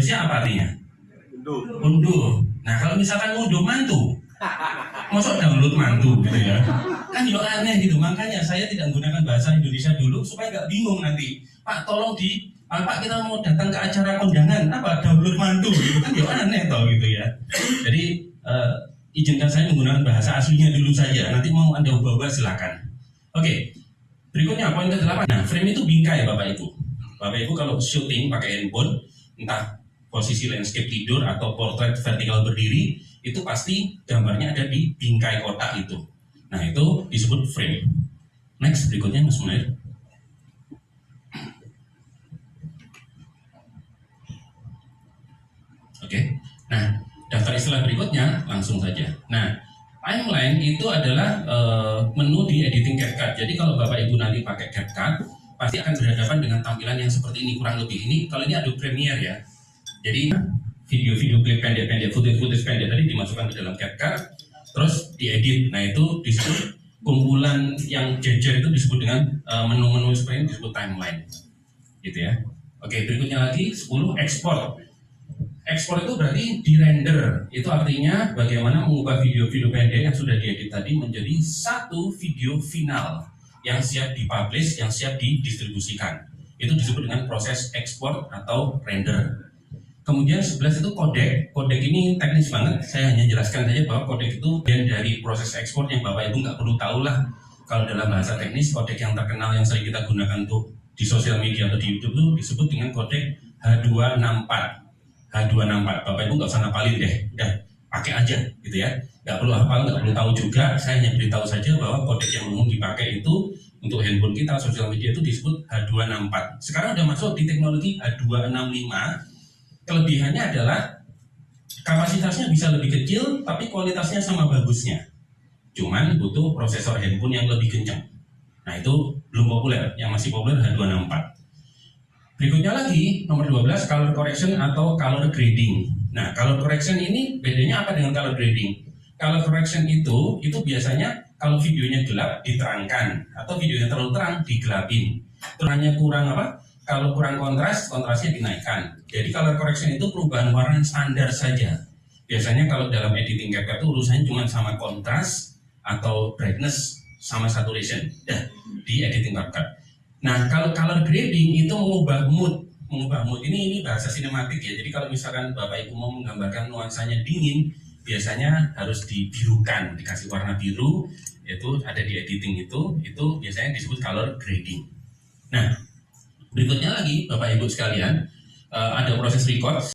Harusnya apa artinya? Unduh. Nah kalau misalkan unduh mantu, masuk download mantu gitu ya, kan yo aneh gitu. Makanya saya tidak menggunakan bahasa Indonesia dulu supaya nggak bingung nanti. Pak tolong Pak kita mau datang ke acara kondangan, apa download mantu gitu kan yo aneh toh gitu ya. Jadi izinkan saya menggunakan bahasa aslinya dulu saja. Nanti mau Anda ubah-ubah silakan. Oke. Berikutnya poin ke-8. Nah, frame itu bingkai Bapak Ibu. Bapak Ibu kalau syuting pakai handphone, entah posisi landscape tidur atau portrait vertikal berdiri, itu pasti gambarnya ada di bingkai kotak itu. Nah, itu disebut frame. Next, berikutnya Mas Munir. Oke. Nah, daftar istilah berikutnya langsung saja. Nah, timeline itu adalah menu di editing CapCut. Jadi kalau Bapak Ibu nanti pakai CapCut, pasti akan berhadapan dengan tampilan yang seperti ini, kurang lebih ini. Kalau ini Adobe Premiere ya. Jadi video-video klip pendek-pendek, footage pendek tadi dimasukkan ke dalam CapCut, terus diedit. Nah itu disebut kumpulan yang jejer itu disebut dengan menu-menu seperti ini disebut timeline, gitu ya. Oke, berikutnya lagi 10 export. Ekspor itu berarti di-render, itu artinya bagaimana mengubah video-video pendek yang sudah diedit tadi menjadi satu video final yang siap dipublish, yang siap didistribusikan. Itu disebut dengan proses ekspor atau render. Kemudian 11 itu kodek. Kodek ini teknis banget, saya hanya jelaskan saja bahwa kodek itu bagian dari proses ekspor yang Bapak Ibu nggak perlu tahu lah. Kalau dalam bahasa teknis, kodek yang terkenal yang sering kita gunakan untuk di sosial media atau di YouTube itu disebut dengan kodek H264. H264, Bapak Ibu nggak usah ngapalin deh, udah pakai aja gitu ya, nggak perlu hafal, nggak perlu tahu juga. Saya hanya beritahu saja bahwa kodek yang umum dipakai itu untuk handphone kita, sosial media itu disebut H264. Sekarang udah masuk di teknologi H265. Kelebihannya adalah kapasitasnya bisa lebih kecil, tapi kualitasnya sama bagusnya. Cuman butuh prosesor handphone yang lebih kencang. Nah itu belum populer, yang masih populer H264. Berikutnya lagi, nomor 12, color correction atau color grading. Nah, color correction ini bedanya apa dengan color grading? Color correction itu biasanya kalau videonya gelap diterangkan, atau videonya terlalu terang digelapin. Terangnya kurang apa? Kalau kurang kontras, kontrasnya dinaikkan. Jadi color correction itu perubahan warna standar saja. Biasanya kalau dalam editing CapCut itu urusannya cuma sama kontras atau brightness sama saturation. Dah, di editing CapCut. Nah, kalau color grading itu mengubah mood ini bahasa sinematik ya. Jadi kalau misalkan Bapak Ibu mau menggambarkan nuansanya dingin, biasanya harus dibirukan, dikasih warna biru, itu ada di editing itu biasanya disebut color grading. Nah, berikutnya lagi Bapak Ibu sekalian, ada proses record.